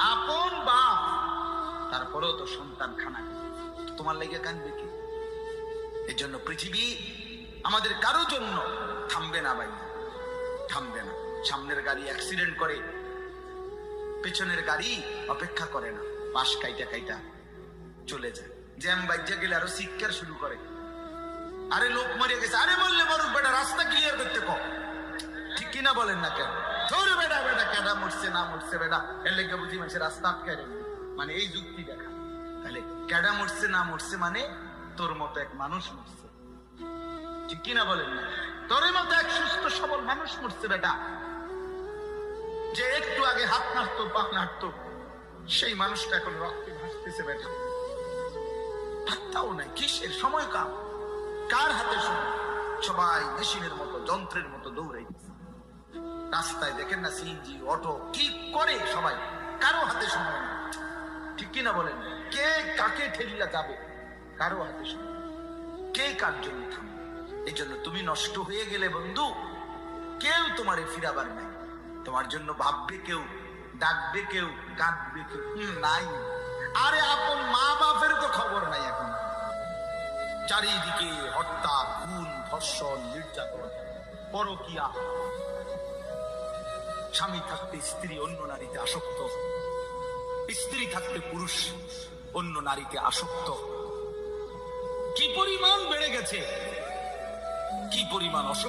আপন বাপ, তারপরেও তো সন্তান খানা তোমার লেগে কানবে কি? এই জন্য পৃথিবী আমাদের কারো জন্য থামবে না ভাই, থামবে না। সামনের গাড়ি অ্যাক্সিডেন্ট করে, পেছনের গাড়ি অপেক্ষা করে না, পাশ কাইটা কাইটা চলে যায়। জ্যাম বাইজা গেলে আরো চিৎকার শুরু করে, আরে লোক মরে গেছে, আরে বললে মরুক বেটা, রাস্তা ক্লিয়ার করতে কও। ঠিক কিনা বলেন না কেন? ধরে বেটা বেটা কেডা মরছে না মরছে বেটা, এর লেগে বুঝি মানুষের রাস্তা আটকায় রেখে, মানে এই যুক্তি দেখা। তাহলে কেডা মরছে না মরছে মানে তোর মতো এক মানুষ মরছে। ঠিক কিনা বলেন না? তোর মতো এক সুস্থ সবল মানুষ মরছে বেটা, যে একটু আগে হাত নাড়তো পা নাড়তো, সেই মানুষটা এখন রক্তে ভাসতেছে বেটা। হাতটাও নাই, কিসের সময় কাম, কার হাতে সময়? সবাই মেশিনের মতো যন্ত্রের মতো দৌড়াইতেছে। রাস্তায় দেখেন না সিএনজি অটো কি করে সবাই, কারো হাতে সময় নেই। ঠিক কিনা বলেন? কে কাকে ঠেলিয়া যাবে, কারো হাতে সময়, কে কার জন্য থামবে। এই জন্য তুমি নষ্ট হয়ে গেলে বন্ধু, কেউ তোমারে ফিরাবার নাই। তোমার জন্য ভাববে কেউ, ডাকবে কেউ, কাঁদবে কেউ নাই। আরে আপন মা বাপের তো খবর নাই এখন। চারিদিকে হত্যা, খুন, ধর্ষণ, নির্যাতন, পরকীয়া। স্বামী থাকতে স্ত্রী অন্য নারীতে আসক্ত, স্ত্রী থাকতে পুরুষ অন্য নারীতে আসক্ত। কি পরিমাণ বেড়ে গেছে, কি পরিমাণ অসুখ।